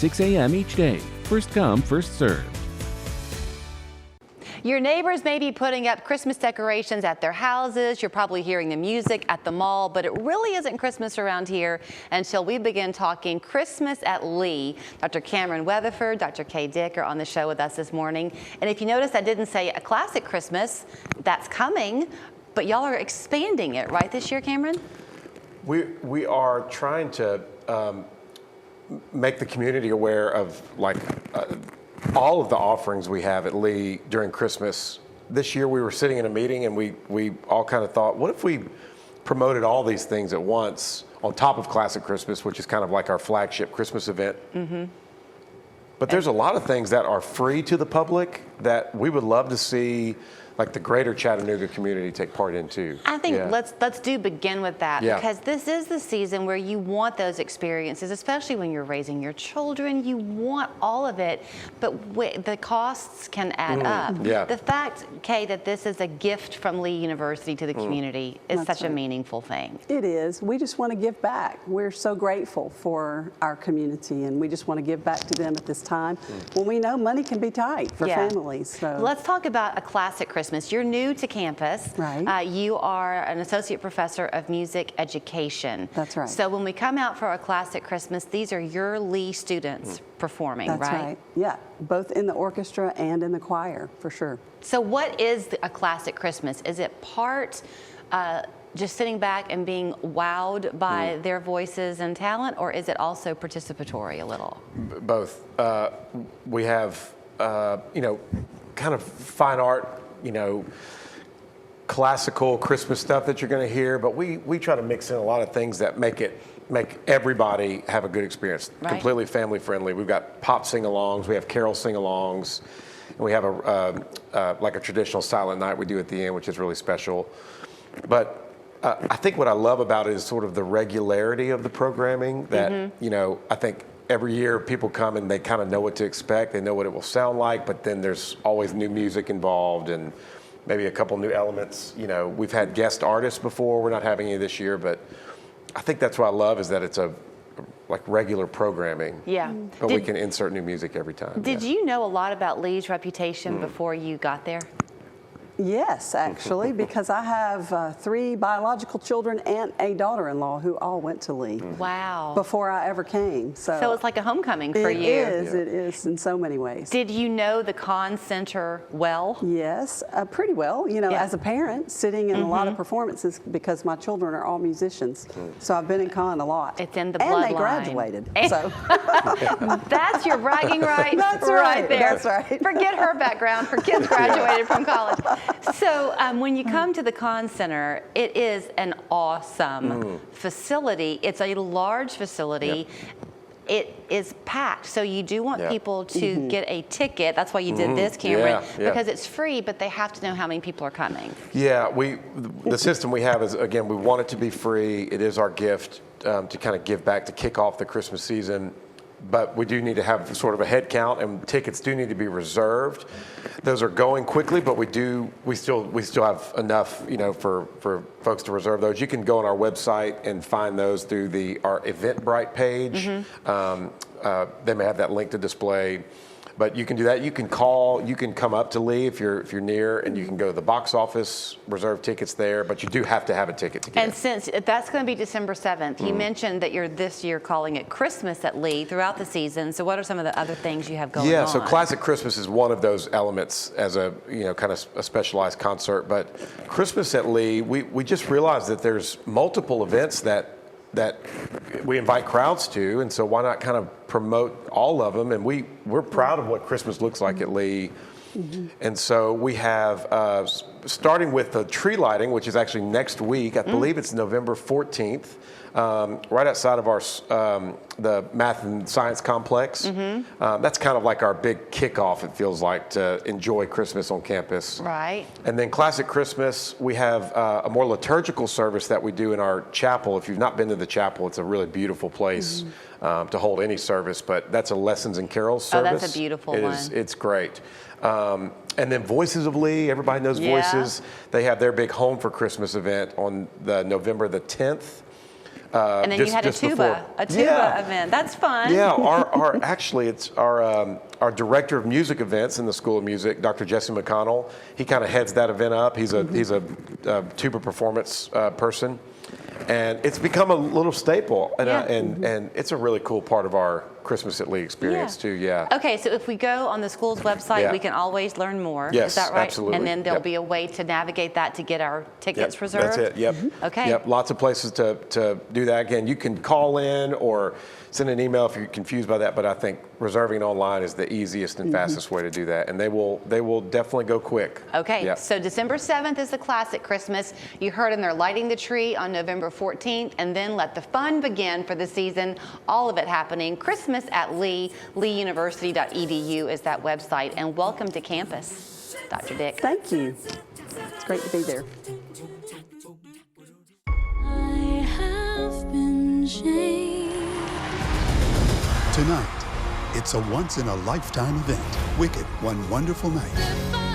6 a.m. each day. First come, first served. Your neighbors may be putting up Christmas decorations at their houses. You're probably hearing the music at the mall, but it really isn't Christmas around here until we begin talking Christmas at Lee. Dr. Cameron Weatherford, Dr. Kay Dick are on the show with us this morning. And if you notice, I didn't say a classic Christmas. That's coming, but y'all are expanding it, right, this year, Cameron? We are trying to make the community aware of all of the offerings we have at Lee during Christmas. This year we were sitting in a meeting and we all kind of thought, what if we promoted all these things at once on top of Classic Christmas, which is kind of like our flagship Christmas event. Mm-hmm. But there's a lot of things that are free to the public that we would love to see like the greater Chattanooga community take part in too. I think let's begin with that because this is the season where you want those experiences, especially when you're raising your children. You want all of it, but the costs can add up. Yeah. The fact, Kay, that this is a gift from Lee University to the community is such a meaningful thing. It is. We just want to give back. We're so grateful for our community, and we just want to give back to them at this time when we know money can be tight for families. So let's talk about a classic Christmas. You're new to campus. Right. You are an associate professor of music education. That's right. So when we come out for a classic Christmas, these are your Lee students performing, That's right? right. Yeah, both in the orchestra and in the choir, for sure. So what is a classic Christmas? Is it part just sitting back and being wowed by their voices and talent, or is it also participatory a little? Both. We have, kind of fine art, classical Christmas stuff that you're going to hear, but we try to mix in a lot of things that make everybody have a good experience. Right. Completely family friendly. We've got pop sing-alongs, we have carol sing-alongs, and we have like a traditional Silent Night we do at the end, which is really special. But I think what I love about it is sort of the regularity of the programming that, I think every year people come and they kind of know what to expect. They know what it will sound like, but then there's always new music involved and maybe a couple new elements. We've had guest artists before. We're not having any this year, but I think that's what I love is that it's like regular programming. Yeah. But we can insert new music every time. Did you know a lot about Lee's reputation before you got there? Yes, actually, because I have 3 biological children and a daughter-in-law who all went to Lee. Wow. Before I ever came. So it's like a homecoming for you. It is in so many ways. Did you know the Conn Center well? Yes, pretty well. As a parent, sitting in a lot of performances because my children are all musicians. So I've been in Conn a lot. It's in the bloodline. And they graduated. So that's your bragging rights. That's right there. That's right. Forget her background. Her kids graduated from college. So when you come to the Conn Center, it is an awesome facility. It's a large facility. It is packed, so you do want people to get a ticket. That's why you did this, Cameron, because it's free, but they have to know how many people are coming. Yeah, the system we have is, again, we want it to be free. It is our gift to kind of give back to kick off the Christmas season. But we do need to have sort of a head count, and tickets do need to be reserved. Those are going quickly, but we still have enough, for folks to reserve those. You can go on our website and find those through our Eventbrite page. They may have that link to display. But you can do that. You can call. You can come up to Lee if you're near, and you can go to the box office, reserve tickets there. But you do have to have a ticket to get in. And since that's going to be December 7th, you mentioned that you're this year calling it Christmas at Lee throughout the season. So what are some of the other things you have going on? Yeah, so Classic Christmas is one of those elements as a kind of a specialized concert. But Christmas at Lee, we just realized that there's multiple events that we invite crowds to, and so why not kind of promote all of them? And we're proud of what Christmas looks like at Lee. And so we have, starting with the tree lighting, which is actually next week, I believe it's November 14th, right outside of our the Math and Science Complex. That's kind of like our big kickoff, it feels like, to enjoy Christmas on campus. Right. And then Classic Christmas, we have a more liturgical service that we do in our chapel. If you've not been to the chapel, it's a really beautiful place to hold any service, but that's a Lessons and Carols service. Oh, that's a beautiful one. It's great. And then Voices of Lee, everybody knows Voices. They have their big Home for Christmas event on November the 10th. And then you had a tuba event. That's fun. Yeah, actually, it's our director of music events in the School of Music, Dr. Jesse McConnell. He kind of heads that event up. He's a tuba performance person, and it's become a little staple. And it's a really cool part of our Christmas at Lee experience too. Yeah. Okay, so if we go on the school's website, we can always learn more. Yes, is that right? absolutely. And then there'll be a way to navigate that to get our tickets reserved. That's it. Yep. Okay. Yep. Lots of places to do that. Again, you can call in or send an email if you're confused by that. But I think reserving online is the easiest and fastest way to do that, and they will definitely go quick. Okay. Yep. So December 7th is the classic Christmas. You heard them. They're lighting the tree on November 14th, and then let the fun begin for the season. All of it happening. Christmas at Lee. LeeUniversity.edu is that website. And welcome to campus, Dr. Dick. Thank you. It's great to be there. I have been changed. Tonight, it's a once-in-a-lifetime event. Wicked, One Wonderful Night.